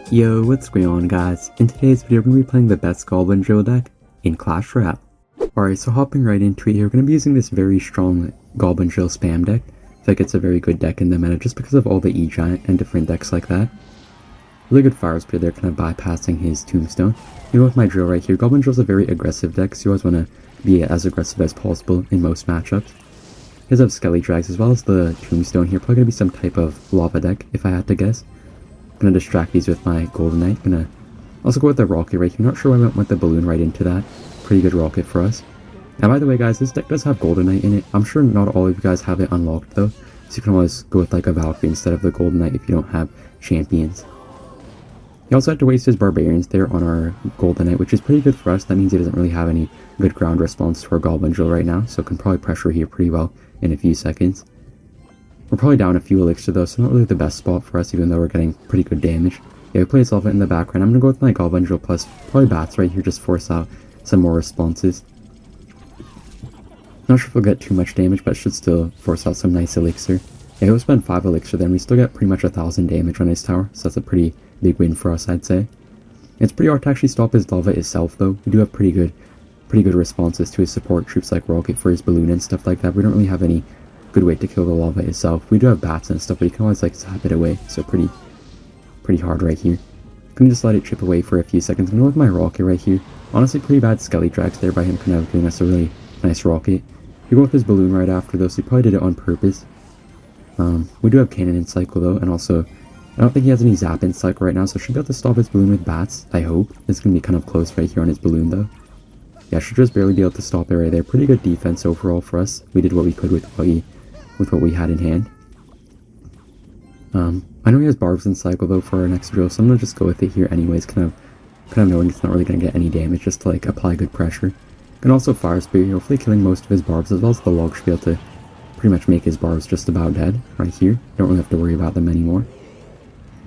Yo, what's going on guys? In today's video, we're going to be playing the best Goblin drill deck in Clash Royale. Alright, so hopping right into it here, we're going to be using this very strong Goblin drill spam deck. I feel like it's a very good deck in the meta just because of all the E-Giant and different decks like that. Really good fire speed there, kind of bypassing his tombstone. You know, with my drill right here, Goblin drill is a very aggressive deck, so you always want to be as aggressive as possible in most matchups. He does have Skelly Drags as well as the tombstone here, probably going to be some type of lava deck if I had to guess. Gonna distract these with my Golden Knight. Gonna also go with the rocket right here. Not sure why I went with the balloon right into that. Pretty good rocket for us. Now, by the way, guys, this deck does have Golden Knight in it. I'm sure not all of you guys have it unlocked though, so you can always go with like a Valkyrie instead of the Golden Knight if you don't have champions. He also had to waste his Barbarians there on our Golden Knight, which is pretty good for us. That means he doesn't really have any good ground response to our Goblin drill right now, so can probably pressure here pretty well in a few seconds. We're probably down a few elixir though, so not really the best spot for us, even though we're getting pretty good damage. Yeah, we play Lava in the background. I'm gonna go with my Goblin drill plus probably bats right here, just force out some more responses. Not sure if we'll get too much damage, but should still force out some nice elixir. Yeah, he'll spend 5 elixir then. We still get pretty much 1,000 damage on his tower, so that's a pretty big win for us, I'd say. It's pretty hard to actually stop his lava itself though. We do have pretty good responses to his support troops like Rocket for his balloon and stuff like that. We don't really have any good way to kill the lava itself. We do have bats and stuff, but you can always like zap it away, so pretty hard right here. Gonna just let it chip away for a few seconds. I'm gonna go with my rocket right here. Honestly, pretty bad Skelly Drags there by him kind of giving us a really nice rocket. We go with his balloon right after though, so he probably did it on purpose. We do have cannon in cycle though, and also I don't think he has any zap in cycle right now, so should be able to stop his balloon with bats, I hope. It's gonna be kind of close right here on his balloon though. Yeah, should just barely be able to stop it right there. Pretty good defense overall for us. We did what we could with what we had in hand. I know he has barbs in cycle though for our next drill, so I'm gonna just go with it here anyways, kind of knowing it's not really gonna get any damage, just to like apply good pressure. And also fire spirit, hopefully killing most of his barbs as well as the log should be able to pretty much make his barbs just about dead right here. Don't really have to worry about them anymore.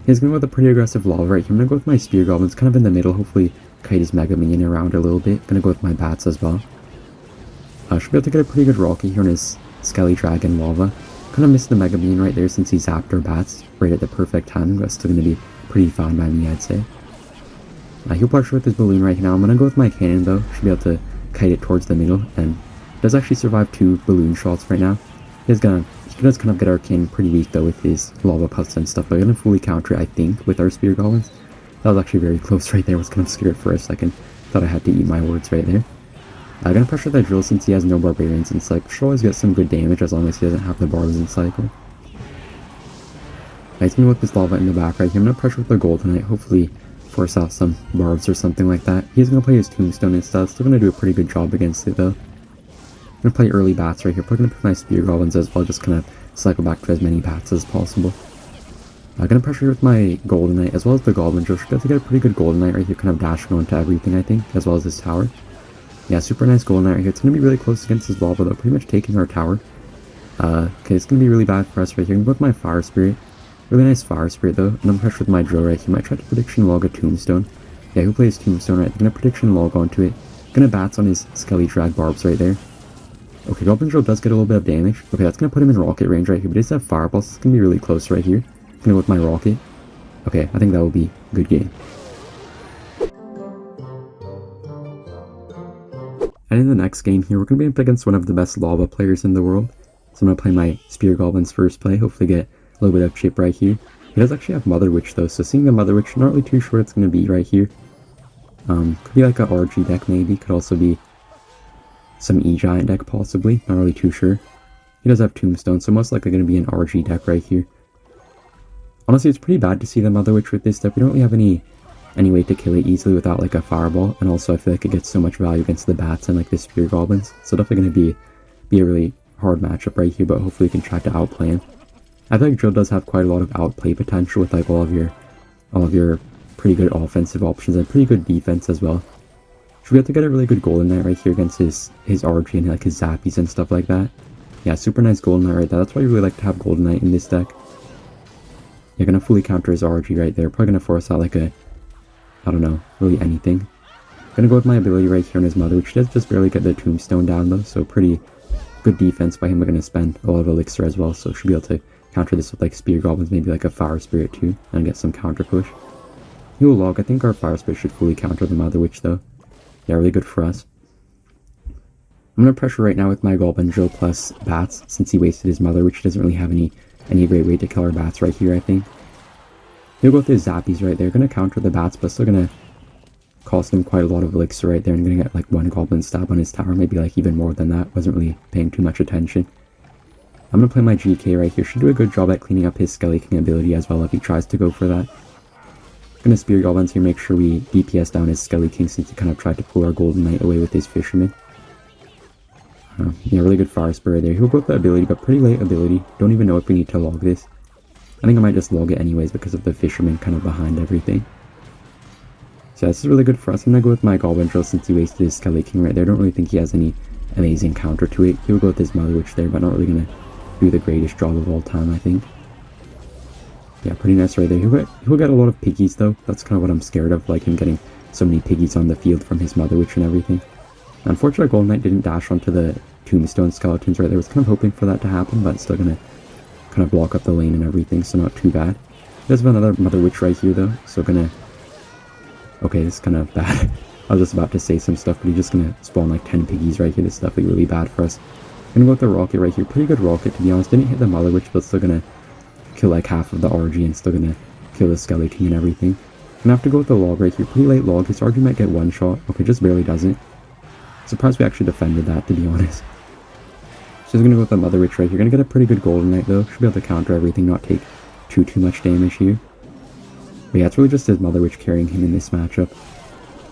He's gonna go with a pretty aggressive lava right here. I'm gonna go with my spear goblins kind of in the middle, hopefully kite his mega minion around a little bit. Gonna go with my bats as well. Should be able to get a pretty good rocket here on his Skelly Dragon lava. Kind of missed the mega minion right there since he zapped our bats right at the perfect time. That's still going to be pretty fine by me, I'd say. He'll pressure with his balloon right now. I'm going to go with my cannon though. Should be able to kite it towards the middle, and does actually survive 2 balloon shots right now. He does kind of get our cannon pretty weak though with his lava puffs and stuff, but I'm going to fully counter it, I think, with our spear goblins. That was actually very close right there. I was kind of scared for a second. Thought I had to eat my words right there. I'm gonna pressure that drill since he has no barbarians in cycle. Should always get some good damage as long as he doesn't have the barbs in cycle. He's gonna whip this lava in the back right here. I'm gonna pressure with the Golden Knight, hopefully force out some barbs or something like that. He's gonna play his tombstone instead. Still gonna do a pretty good job against it though. I'm gonna play early bats right here. Probably gonna put my spear goblins as well, just kind of cycle back to as many bats as possible. I'm gonna pressure with my Golden Knight as well as the Goblin drill. Should be able to get a pretty good Golden Knight right here, kind of dashing onto everything I think, as well as his tower. Yeah, super nice Golden Knight right here. It's going to be really close against his lava though, pretty much taking our tower. Okay, it's going to be really bad for us right here. I'm going with my Fire Spirit. Really nice Fire Spirit though, and I'm pressure with my drill right here. Might try to prediction log a Tombstone. Yeah, who plays Tombstone right? I'm going to prediction log onto it. Going to bats on his Skelly Drag barbs right there. Okay, Goblin drill does get a little bit of damage. Okay, that's going to put him in rocket range right here, but he does have fireballs. It's going to be really close right here. I'm going to go with my rocket. Okay, I think that will be a good game. And in the next game here, we're going to be up against one of the best lava players in the world. So I'm going to play my Spear Goblins first play, hopefully get a little bit of chip right here. He does actually have Mother Witch though, so seeing the Mother Witch, not really too sure what it's going to be right here. Could be like a RG deck maybe, could also be some E-Giant deck possibly, not really too sure. He does have Tombstone, so most likely going to be an RG deck right here. Honestly, it's pretty bad to see the Mother Witch with this deck. We don't really have any way to kill it easily without like a fireball, and also I feel like it gets so much value against the bats and like the spear goblins, so definitely going to be a really hard matchup right here, but hopefully we can try to outplay him. I feel like drill does have quite a lot of outplay potential with like all of your pretty good offensive options and pretty good defense as well. Should we have to get a really good Golden Knight right here against his RG and like his Zappies and stuff like that. Yeah, super nice Golden Knight right there. That's why you really like to have Golden Knight in this deck. You're gonna fully counter his RG right there. Probably gonna force out like a, I don't know, really anything. Gonna go with my ability right here on his Mother, which does just barely get the Tombstone down though, so pretty good defense by him. We're gonna spend a lot of elixir as well, so should be able to counter this with like Spear Goblins, maybe like a Fire Spirit too, and get some counter push. He'll log. I think our Fire Spirit should fully counter the Mother Witch though. Yeah, really good for us. I'm going to pressure right now with my Goblin Drill plus Bats, since he wasted his Mother Witch. He doesn't really have any great way to kill our Bats right here, I think. He'll go with his Zappies right there. Going to counter the Bats, but still going to cost him quite a lot of Elixir right there. And going to get like one Goblin stab on his tower, maybe like even more than that. Wasn't really paying too much attention. I'm going to play my GK right here. Should do a good job at cleaning up his Skelly King ability as well if he tries to go for that. Going to Spear Goblins here, make sure we DPS down his Skelly King since he kind of tried to pull our Golden Knight away with his Fisherman. Yeah, really good Fire Spirit there. He'll go with the ability, but pretty late ability. Don't even know if we need to log this. I think I might just log it anyways because of the Fisherman kind of behind everything. So this is really good for us. I'm going to go with my Goblin Drill since he wasted his Skelly King right there. I don't really think he has any amazing counter to it. He'll go with his Mother Witch there, but not really going to do the greatest job of all time, I think. Yeah, pretty nice right there. He'll get a lot of piggies though. That's kind of what I'm scared of, like him getting so many piggies on the field from his Mother Witch and everything. Unfortunately, Golden Knight didn't dash onto the Tombstone Skeletons right there. I was kind of hoping for that to happen, but still gonna kind of block up the lane and everything, so not too bad. He does have another Mother Witch right here though, so gonna... Okay, this is kind of bad. I was just about to say some stuff, but he's just gonna spawn like 10 piggies right here. This is definitely really bad for us. Gonna go with the Rocket right here. Pretty good Rocket, to be honest. Didn't hit the Mother Witch, but still gonna kill like half of the RG and still gonna kill the Skelly King and everything. Gonna have to go with the Log right here. Pretty late Log. His RG might get one shot. Okay, just barely doesn't. Surprised we actually defended that, to be honest. So he's gonna go with the Mother Witch right here. Gonna get a pretty good Golden Knight though. Should be able to counter everything, not take too much damage here. But yeah, it's really just his Mother Witch carrying him in this matchup.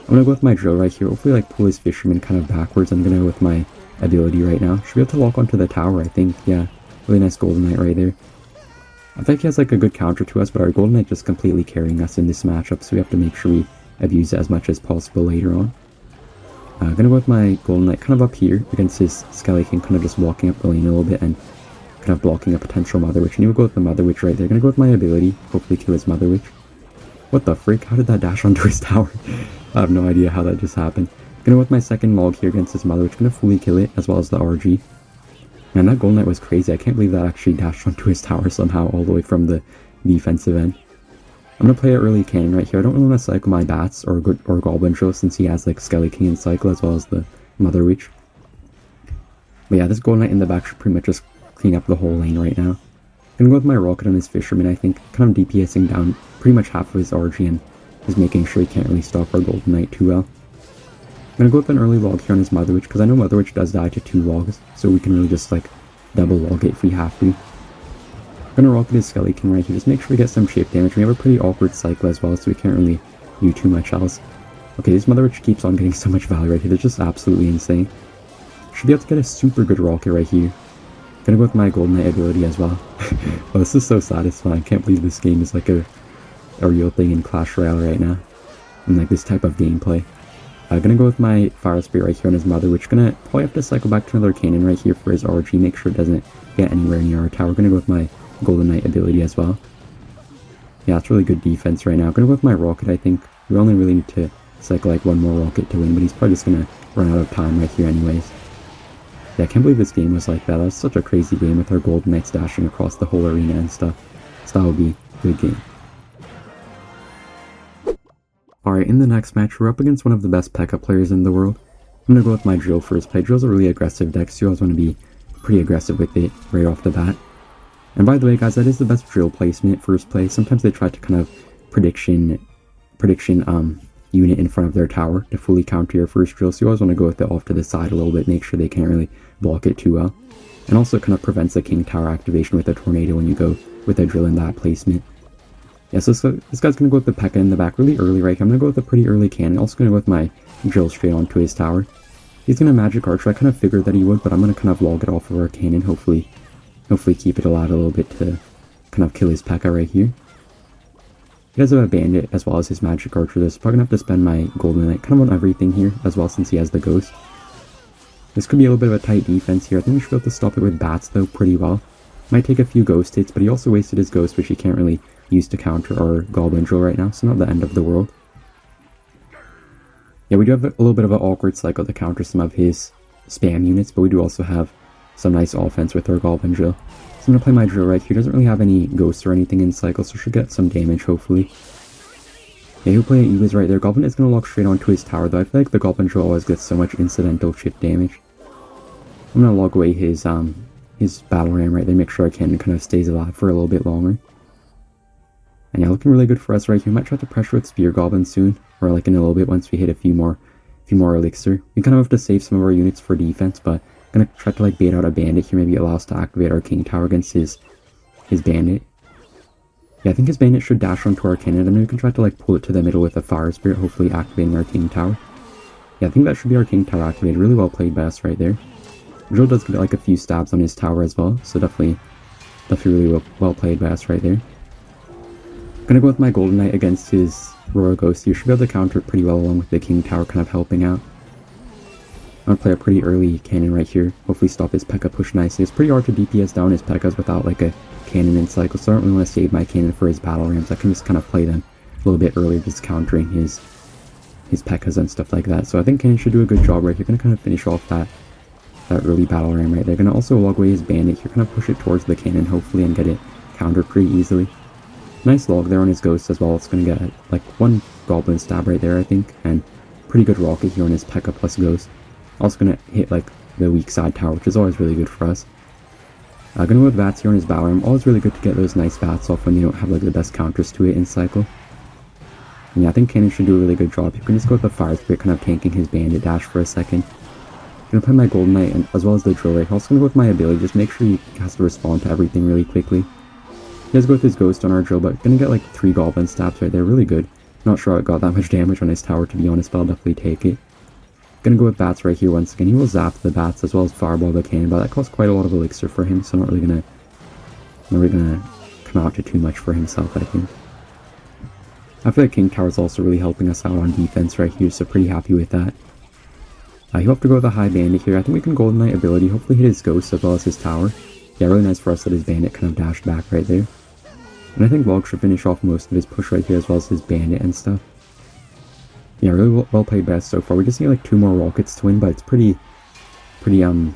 I'm gonna go with my Drill right here. Hopefully like pull his Fisherman kind of backwards. I'm gonna go with my ability right now. Should be able to lock onto the tower, I think. Yeah, really nice Golden Knight right there. I think he has like a good counter to us, but our Golden Knight just completely carrying us in this matchup, so we have to make sure we abuse it as much as possible later on. Gonna go with my Golden Knight kind of up here against his Skelly King, kind of just walking up the lane a little bit and kind of blocking a potential Mother Witch. And he will go with the Mother Witch right there. Gonna go with my ability, hopefully kill his Mother Witch. What the frick? How did that dash onto his tower? I have no idea how that just happened. Gonna go with my second Log here against his Mother Witch. Gonna fully kill it, as well as the RG. Man, that Golden Knight was crazy. I can't believe that actually dashed onto his tower somehow all the way from the defensive end. I'm gonna play an early cannon right here. I don't really want to cycle my Bats or Goblin Drill since he has like Skelly King and cycle as well as the Mother Witch. But yeah, this Golden Knight in the back should pretty much just clean up the whole lane right now. Gonna go with my Rocket on his Fisherman, I think. Kind of DPSing down pretty much half of his RG and just making sure he can't really stop our Golden Knight too well. I'm gonna go with an early Log here on his Mother Witch, because I know Mother Witch does die to 2 Logs, so we can really just like double Log it if we have to. I'm gonna Rocket his Skelly King right here, just make sure we get some shape damage. We have a pretty awkward cycle as well, so we can't really do too much else. Okay, this Mother Witch keeps on getting so much value right here, they're just absolutely insane. Should be able to get a super good Rocket right here. Gonna go with my Golden Knight ability as well. Oh, this is so satisfying. I can't believe this game is like a real thing in Clash Royale right now. And like this type of gameplay. Gonna go with my Fire Spirit right here on his Mother Witch. Gonna probably have to cycle back to another cannon right here for his RG. Make sure it doesn't get anywhere near our tower. Gonna go with my Golden Knight ability as well. Yeah, it's really good defense right now. Gonna go with my Rocket, I think. We only really need to cycle like one more Rocket to win, but he's probably just gonna run out of time right here anyways. Yeah, I can't believe this game was like that. That was such a crazy game with our Golden Knights dashing across the whole arena and stuff. So that would be a good game. Alright, in the next match, we're up against one of the best Pekka players in the world. I'm gonna go with my Drill first play. Drill's a really aggressive deck, so you always want to be pretty aggressive with it right off the bat. And by the way, guys, that is the best Drill placement first play. Sometimes they try to kind of prediction unit in front of their tower to fully counter your first Drill, so you always want to go with it off to the side a little bit, make sure they can't really block it too well. And also kind of prevents the King Tower activation with a Tornado when you go with a Drill in that placement. Yeah, so this guy's going to go with the Pekka in the back really early, right? I'm going to go with a pretty early cannon. Also going to go with my Drill straight onto his tower. He's going to Magic Archer. I kind of figured that he would, but I'm going to kind of log it off of our cannon. Hopefully keep it alive a little bit to kind of kill his Pekka right here. He does have a Bandit as well as his Magic Archer. There's probably going to have to spend my Golden Knight kind of on everything here as well since he has the Ghost. This could be a little bit of a tight defense here. I think we should be able to stop it with Bats though pretty well. Might take a few Ghost hits, but he also wasted his Ghost, which he can't really use to counter our Goblin Drill right now, so not the end of the world. Yeah, we do have a little bit of an awkward cycle to counter some of his spam units, but we do also have some nice offense with our Goblin Drill. So I'm going to play my Drill right here. Doesn't really have any Ghosts or anything in cycle, so should get some damage, hopefully. Yeah, he'll play an E-Wiz right there. Goblin is going to lock straight onto his tower, though. I feel like the Goblin drill always gets so much incidental chip damage. I'm going to log away his battle ram right there, make sure our cannon kind of stays alive for a little bit longer. And yeah, looking really good for us right here. We might try to pressure with Spear Goblin soon, or like in a little bit once we hit a few more elixir. We kind of have to save some of our units for defense, but I'm gonna try to like bait out a bandit here, maybe allow us to activate our king tower against his bandit. Yeah, I think his bandit should dash onto our cannon, and then we can try to like pull it to the middle with a fire spirit, hopefully activating our king tower. Yeah, I think that should be our king tower activated. Really well played by us right there. Drill does get like a few stabs on his tower as well, so definitely really well played by us right there. Gonna go with my Golden Knight against his Royal Ghost here. Should be able to counter it pretty well along with the king tower kind of helping out. I'm gonna play a pretty early cannon right here. Hopefully stop his Pekka push nicely. It's pretty hard to DPS down his Pekkas without like a cannon in cycle, so I don't really want to save my cannon for his battle rams. I can just kind of play them a little bit earlier, just countering his Pekkas and stuff like that. So I think cannon should do a good job right here. Gonna kind of finish off that early battle ram right there. Gonna also log away his bandit here, kind of push it towards the cannon hopefully and get it countered pretty easily. Nice log there on his ghost as well. It's gonna get like one goblin stab right there I think, and pretty good rocket here on his Pekka plus ghost. Also gonna hit like the weak side tower, which is always really good for us. Gonna go with bats here on his battle ram. Always really good to get those nice bats off when you don't have like the best counters to it in cycle. And yeah, I think cannon should do a really good job. You can just go with the fire spirit, kind of tanking his bandit dash for a second. Gonna play my Golden Knight and as well as the drill right. Also gonna go with my ability, just make sure he has to respond to everything really quickly. He does go with his ghost on our drill, but gonna get like 3 goblin stabs right there, really good. Not sure how it got that much damage on his tower to be honest, but I'll definitely take it. Gonna go with bats right here once again. He will zap the bats as well as fireball the cannon, but that costs quite a lot of elixir for him, so not really gonna come out to too much for himself, I think. I feel like king tower is also really helping us out on defense right here, so pretty happy with that. He'll have to go with a high bandit here. I think we can Golden Knight ability, hopefully hit his ghost as well as his tower. Yeah, really nice for us that his bandit kind of dashed back right there. And I think Log should finish off most of his push right here as well as his bandit and stuff. Yeah, really well played by us so far. We just need like 2 more rockets to win, but it's pretty I don't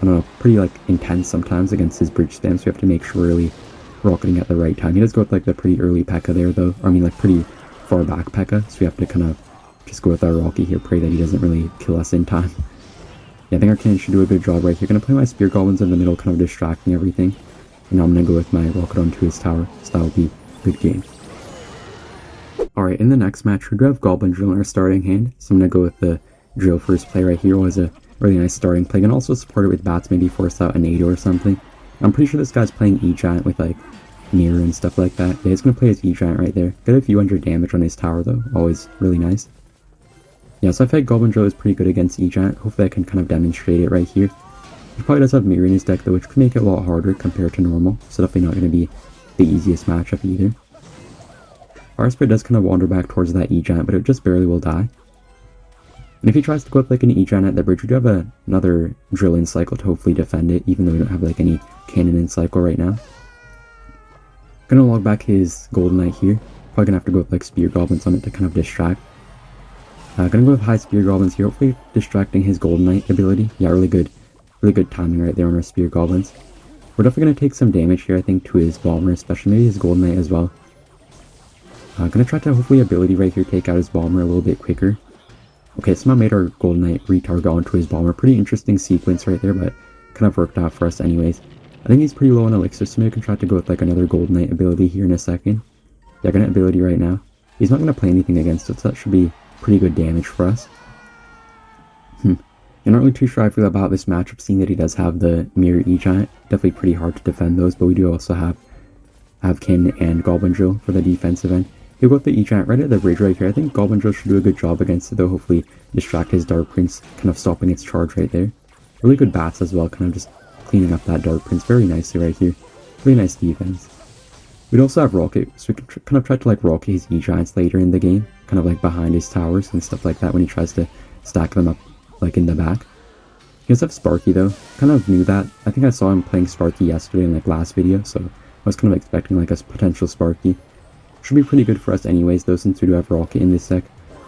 know, pretty like intense sometimes against his bridge spam, so we have to make sure we're really rocketing at the right time. He does go with like the pretty early Pekka there though, I mean like pretty far back Pekka, so we have to kind of just go with our rocket here, pray that he doesn't really kill us in time. Yeah, I think our cannon should do a good job right here. Gonna play my spear goblins in the middle, kind of distracting everything. And now I'm gonna go with my rocket onto his tower, so that'll be a good game. Alright, in the next match, we do have Goblin Drill in our starting hand, so I'm gonna go with the Drill first play right here. Was a really nice starting play, and also support it with bats, maybe force out an 8 or something. I'm pretty sure this guy's playing E-Giant with like mirror and stuff like that. Yeah, he's gonna play his E-Giant right there. Get a few hundred damage on his tower though, always really nice. Yeah, so I feel like Goblin Drill is pretty good against E-Giant. Hopefully I can kind of demonstrate it right here. He probably does have mirror in his deck though, which could make it a lot harder compared to normal, so definitely not going to be the easiest matchup either. Fire Spirit does kind of wander back towards that E-Giant, but it just barely will die. And if he tries to go up like an E-Giant at the bridge, we do have another Drill in cycle to hopefully defend it, even though we don't have like any cannon in cycle right now. Gonna log back his Golden Knight here. Probably gonna have to go with like Spear Goblins on it to kind of distract. Gonna go with high Spear Goblins here, hopefully distracting his Golden Knight ability. Yeah, really good timing right there on our Spear Goblins. We're definitely gonna take some damage here, I think, to his Bomber, especially maybe his Golden Knight as well. Gonna try to hopefully ability right here take out his Bomber a little bit quicker. Okay, somehow made our Golden Knight retarget onto his Bomber. Pretty interesting sequence right there, but kind of worked out for us anyways. I think he's pretty low on elixir, so maybe we can try to go with like another Golden Knight ability here in a second. Yeah, gonna ability right now. He's not gonna play anything against it, so that should be pretty good damage for us. I'm not really too sure I feel about this matchup, seeing that he does have the Mirror E-Giant. Definitely pretty hard to defend those, but we do also have Cannon and Goblin Drill for the defensive end. He'll go with the E-Giant right at the bridge right here. I think Goblin Drill should do a good job against it though, hopefully distract his Dark Prince, kind of stopping its charge right there. Really good bats as well, kind of just cleaning up that Dark Prince very nicely right here. Really nice defense. We'd also have Rocket, so we can kind of try to like Rocket his E-Giants later in the game, kind of like behind his towers and stuff like that when he tries to stack them up like in the back. He does have Sparky though, kind of knew that. I think I saw him playing Sparky yesterday in like last video, so I was kind of expecting like a potential Sparky. Should be pretty good for us anyways though, since we do have Rocket in this deck.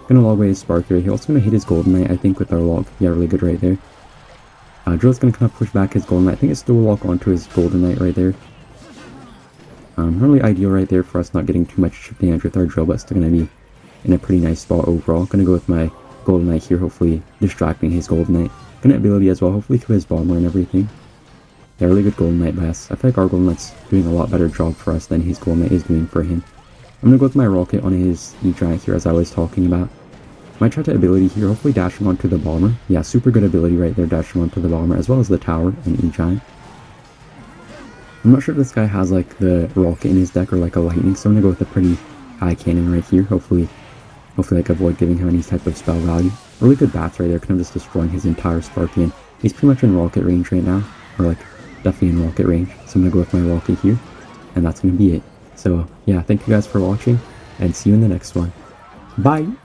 Gonna log away his Sparky right here. Also gonna hit his Golden Knight, I think, with our log. Yeah, really good right there. Drill's gonna kind of push back his Golden Knight. I think it's still a lock onto his Golden Knight right there. Not really ideal right there for us not getting too much chip damage with our Drill, but still gonna be in a pretty nice spot overall. Gonna go with my Golden Knight here, hopefully distracting his Golden Knight. Gonna ability as well, hopefully kill his bomber and everything. Yeah, really good Golden Knight by us. I feel like our Golden Knight's doing a lot better job for us than his Golden Knight is doing for him. I'm gonna go with my rocket on his E-Giant here, as I was talking about. Might try to ability here, hopefully dashing onto the bomber. Yeah, super good ability right there, dashing onto the bomber, as well as the tower and E-Giant. I'm not sure if this guy has like the rocket in his deck or like a lightning, so I'm gonna go with a pretty high cannon right here. Hopefully like avoid giving him any type of spell value. Really good bats right there, kind of just destroying his entire Sparkian. He's pretty much in rocket range right now, or like definitely in rocket range. So I'm gonna go with my rocket here, and that's gonna be it. So yeah, thank you guys for watching, and see you in the next one. Bye!